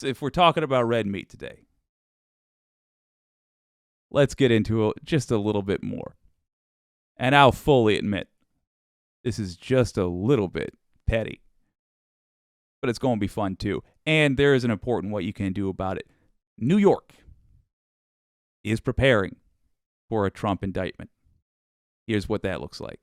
If we're talking about red meat today, let's get into just a little bit more. And I'll fully admit, this is just a little bit petty. But it's going to be fun too. And there is an important what you can do about it. New York is preparing for a Trump indictment. Here's what that looks like.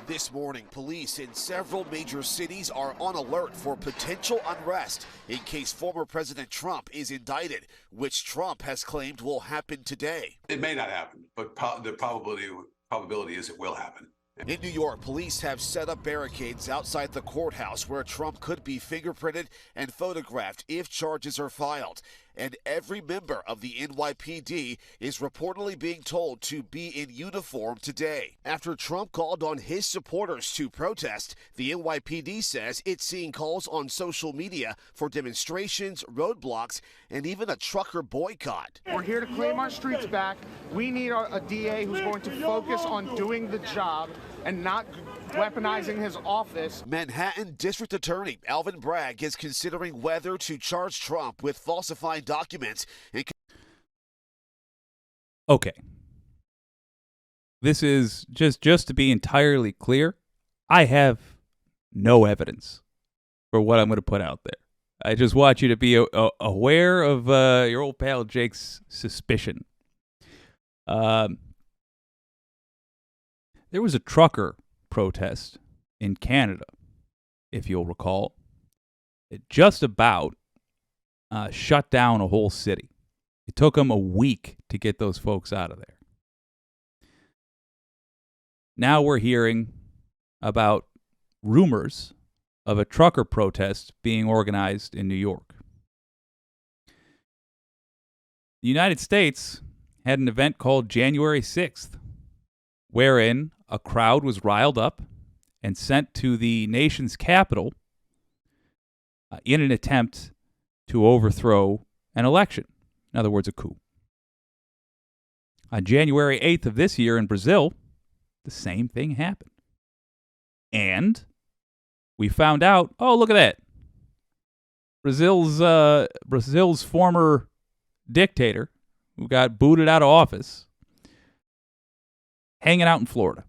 This morning, police in several major cities are on alert for potential unrest in case former President Trump is indicted, which Trump has claimed will happen today. It may not happen, but the probability is it will happen. In New York, police have set up barricades outside the courthouse where Trump could be fingerprinted and photographed if charges are filed. And every member of the NYPD is reportedly being told to be in uniform today. After Trump called on his supporters to protest, the NYPD says it's seeing calls on social media for demonstrations, roadblocks, and even a trucker boycott. We're here to claim our streets back. We need a DA who's going to focus on doing the job and not weaponizing his office. Manhattan District Attorney Alvin Bragg is considering whether to charge Trump with falsifying documents. Okay. This is just to be entirely clear, I have no evidence for what I'm going to put out there. I just want you to be aware of your old pal Jake's suspicion. There was a trucker protest in Canada, if you'll recall. It just about shut down a whole city. It took them a week to get those folks out of there. Now we're hearing about rumors of a trucker protest being organized in New York. The United States had an event called January 6th, wherein a crowd was riled up and sent to the nation's capital in an attempt to overthrow an election. In other words, a coup. On January 8th of this year in Brazil, the same thing happened. And we found out, oh, look at that. Brazil's former dictator, who got booted out of office, hanging out in Florida.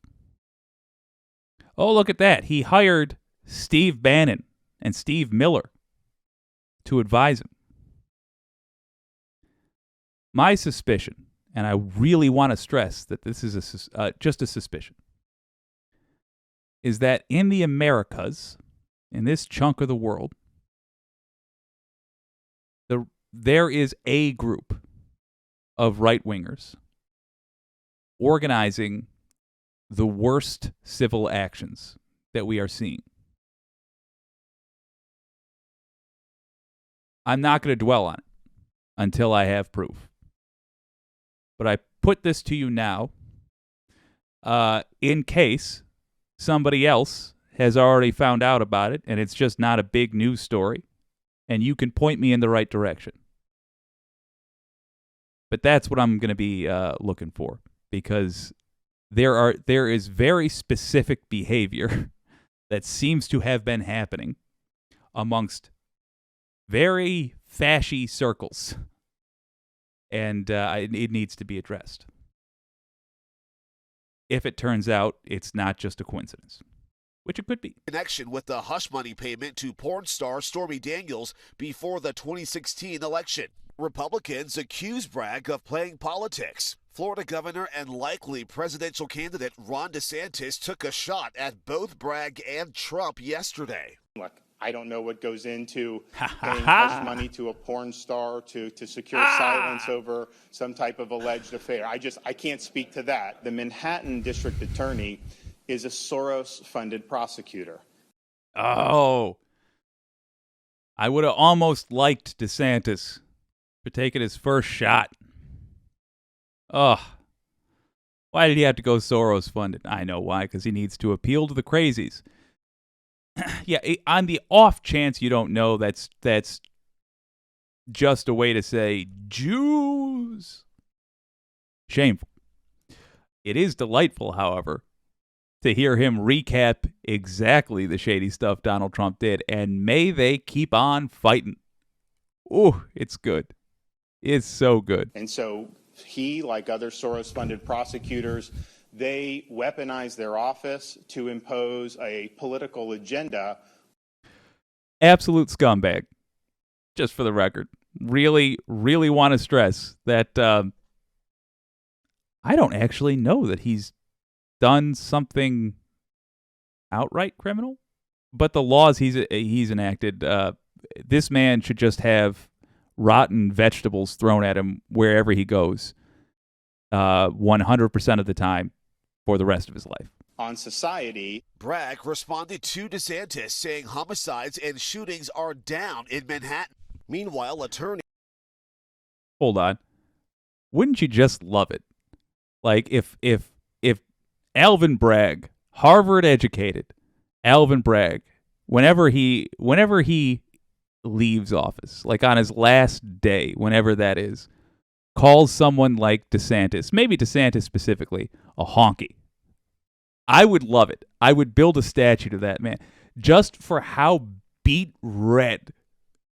Oh, look at that. He hired Steve Bannon and Steve Miller to advise him. My suspicion, and I really want to stress that this is just a suspicion, is that in the Americas, in this chunk of the world, there is a group of right-wingers organizing the worst civil actions that we are seeing. I'm not going to dwell on it until I have proof. But I put this to you now in case somebody else has already found out about it and it's just not a big news story and you can point me in the right direction. But that's what I'm going to be looking for, because there is very specific behavior that seems to have been happening amongst very fashy circles, and it needs to be addressed. If it turns out it's not just a coincidence, which it could be. Connection with the hush money payment to porn star Stormy Daniels before the 2016 election. Republicans accuse Bragg of playing politics. Florida governor and likely presidential candidate Ron DeSantis took a shot at both Bragg and Trump yesterday. Look, I don't know what goes into paying hush money to a porn star to secure silence over some type of alleged affair. I can't speak to that. The Manhattan District Attorney is a Soros-funded prosecutor. Oh, I would have almost liked DeSantis for taking his first shot. Ugh. Why did he have to go Soros funded? I know why, because he needs to appeal to the crazies. Yeah, on the off chance you don't know, that's just a way to say Jews. Shameful. It is delightful, however, to hear him recap exactly the shady stuff Donald Trump did, and may they keep on fighting. Ooh, it's good. It's so good. And so he, like other Soros-funded prosecutors, they weaponize their office to impose a political agenda. Absolute scumbag, just for the record. Really, really want to stress that I don't actually know that he's done something outright criminal, but the laws he's enacted, this man should just have rotten vegetables thrown at him wherever he goes, 100% of the time for the rest of his life. On society. Bragg responded to DeSantis, saying homicides and shootings are down in Manhattan. Meanwhile, attorney... Hold on. Wouldn't you just love it? Like if Alvin Bragg, Harvard educated Alvin Bragg, whenever he leaves office, like on his last day, whenever that is, calls someone like DeSantis, maybe DeSantis specifically, a honky. I would love it. I would build a statue to that man just for how beat red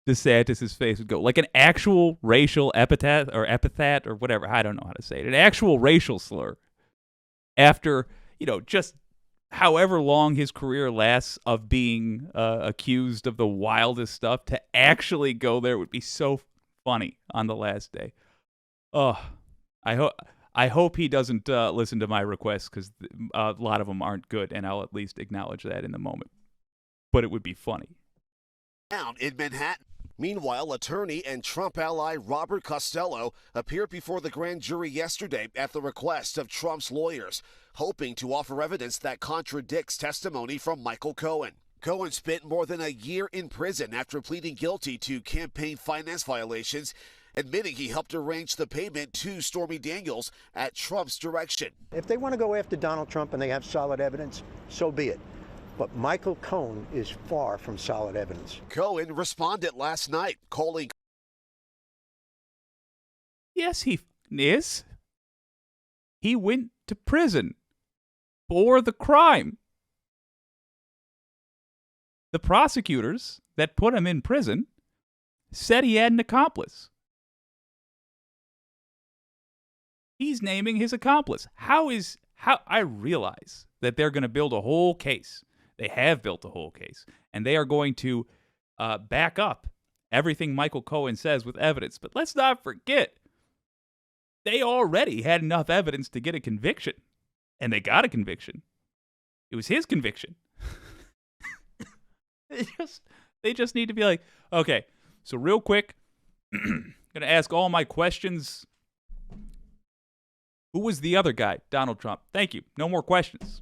DeSantis' face would go. Like an actual racial epithet or whatever. I don't know how to say it. An actual racial slur. After, just however long his career lasts of being accused of the wildest stuff, to actually go there would be so funny on the last day. Oh, I hope he doesn't listen to my requests, because a lot of them aren't good, and I'll at least acknowledge that in the moment. But it would be funny. Down in Manhattan. Meanwhile, attorney and Trump ally Robert Costello appeared before the grand jury yesterday at the request of Trump's lawyers, hoping to offer evidence that contradicts testimony from Michael Cohen. Cohen spent more than a year in prison after pleading guilty to campaign finance violations, admitting he helped arrange the payment to Stormy Daniels at Trump's direction. If they want to go after Donald Trump and they have solid evidence, so be it. But Michael Cohen is far from solid evidence. Cohen responded last night, calling... Yes, he is. He went to prison for the crime. The prosecutors that put him in prison said he had an accomplice. He's naming his accomplice. How I realize that they're going to build a whole case. They have built a whole case, and they are going to back up everything Michael Cohen says with evidence. But let's not forget, they already had enough evidence to get a conviction, and they got a conviction. It was his conviction. They just need to be like, okay, so real quick, going to ask all my questions. Who was the other guy? Donald Trump. Thank you. No more questions.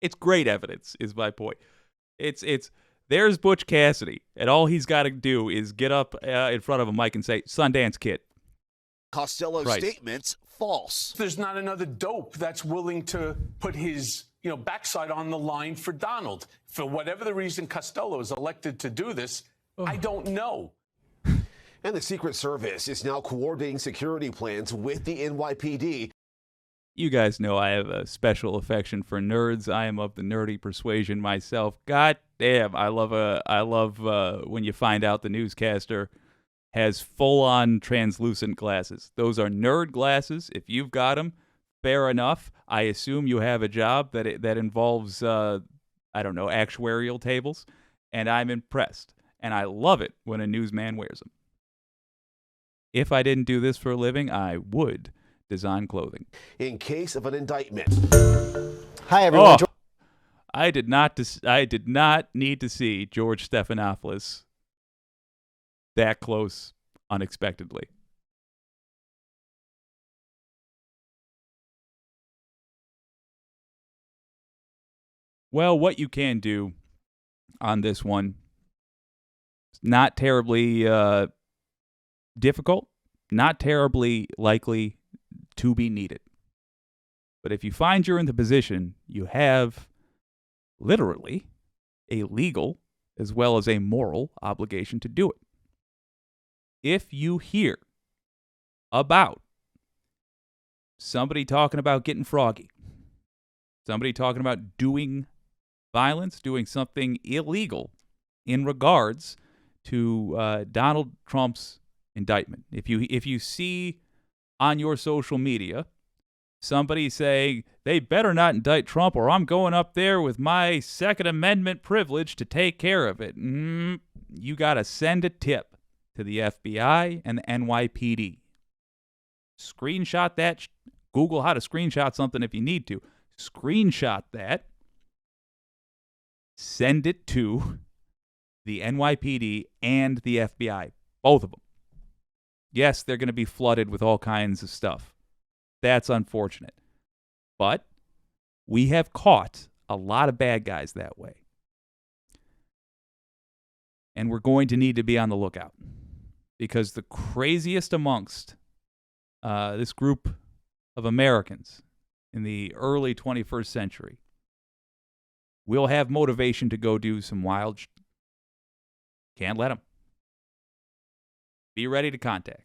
It's great evidence, is my point. There's Butch Cassidy, and all he's got to do is get up in front of a mic and say, Sundance Kid. Costello's statements false. There's not another dope that's willing to put his backside on the line for Donald. For whatever the reason Costello is elected to do this, I don't know. And the Secret Service is now coordinating security plans with the NYPD. You guys know I have a special affection for nerds. I am of the nerdy persuasion myself. God damn, I love when you find out the newscaster has full-on translucent glasses. Those are nerd glasses. If you've got them, fair enough. I assume you have a job that involves, actuarial tables, and I'm impressed. And I love it when a newsman wears them. If I didn't do this for a living, I would design clothing. In case of an indictment. Hi, everyone. I did not need to see George Stephanopoulos that close unexpectedly. Well, what you can do on this one, not terribly difficult, not terribly likely to be needed. But if you find you're in the position, you have literally a legal as well as a moral obligation to do it. If you hear about somebody talking about getting froggy, somebody talking about doing violence, doing something illegal in regards to Donald Trump's indictment. If you see on your social media somebody saying they better not indict Trump or I'm going up there with my Second Amendment privilege to take care of it, you got to send a tip to the FBI and the NYPD. Screenshot that. Google how to screenshot something if you need to. Screenshot that. Send it to the NYPD and the FBI. Both of them. Yes, they're going to be flooded with all kinds of stuff. That's unfortunate. But we have caught a lot of bad guys that way. And we're going to need to be on the lookout. Because the craziest amongst this group of Americans in the early 21st century will have motivation to go do some wild Can't let them. Be ready to contact.